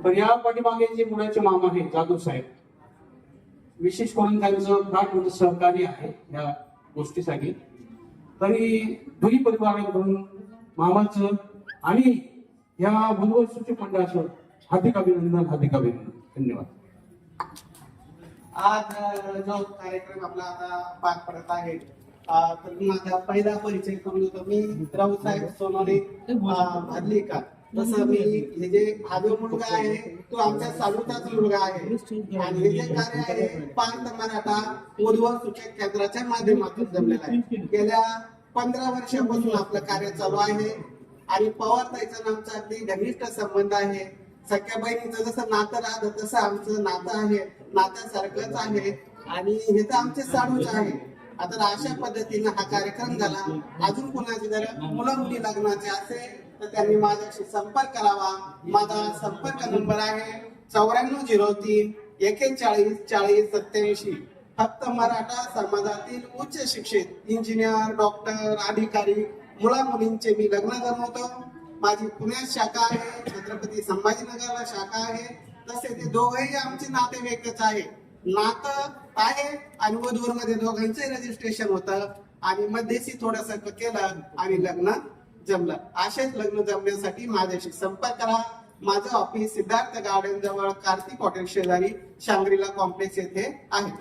तर या पाठीमागे जे मुलाचे मामा आहे जाधव साहेब, विशेष करून त्यांचं फार मोठं सहकार्य आहे या गोष्टीसाठी. तरी दोन्ही परिवाराकडून मामाचं आणि या वनवर्षाच्या मंडळाचं हार्दिक अभिनंदन. धन्यवाद. आज जो कार्यक्रम आपला आता पार पडत आहे, तर माझा पहिला परिचय करून देतो. मी रावसाहेब सोनवणे भादलीकर. तसं मी हे जे हा जो मुलगा आहे तो आमच्या सालुताचा मुलगा आहे आणि हे जे कार्य आहे पार्थ मराठा उर्वर सूचक केंद्राच्या माध्यमातून जमलेलं आहे. गेल्या 15 वर्षापासून आपलं कार्य चालू आहे आणि पवार ताईचं आमचा अगदी घनिष्ठ संबंध आहे. सख्या बहिणीचं जसं नातं राहतं तसं आमचं नातं आहे, नात्यासारखंच आहे आणि हे तर आमचे साडूच आहे. आता अशा पद्धतीने हा कार्यक्रम झाला. अजून कोणाचे जर मुलं मुली लग्नाचे असेल तर त्यांनी माझ्याशी संपर्क करावा. माझा संपर्क नंबर आहे 9403 41 40 87. फक्त मराठा समाजातील उच्च शिक्षित इंजिनियर, डॉक्टर, अधिकारी मुला मुलींचे मी लग्न जमवतो. माझी पुण्यात शाखा आहे, छत्रपती संभाजीनगरला शाखा आहे. तसे ते दोघेही आमचे नातेवाईकच आहे. नातं आहे आणि वधूवर मध्ये दोघांचे रजिस्ट्रेशन होतं आणि मध्येशी थोडस केलं आणि लग्न जमलं. असेच लग्न जमण्यासाठी माझ्याशी संपर्क करा. माझं ऑफिस सिद्धार्थ गार्डन जवळ कार्तिक हॉटेल शेजारी शांग्रीला कॉम्प्लेक्स येथे आहे.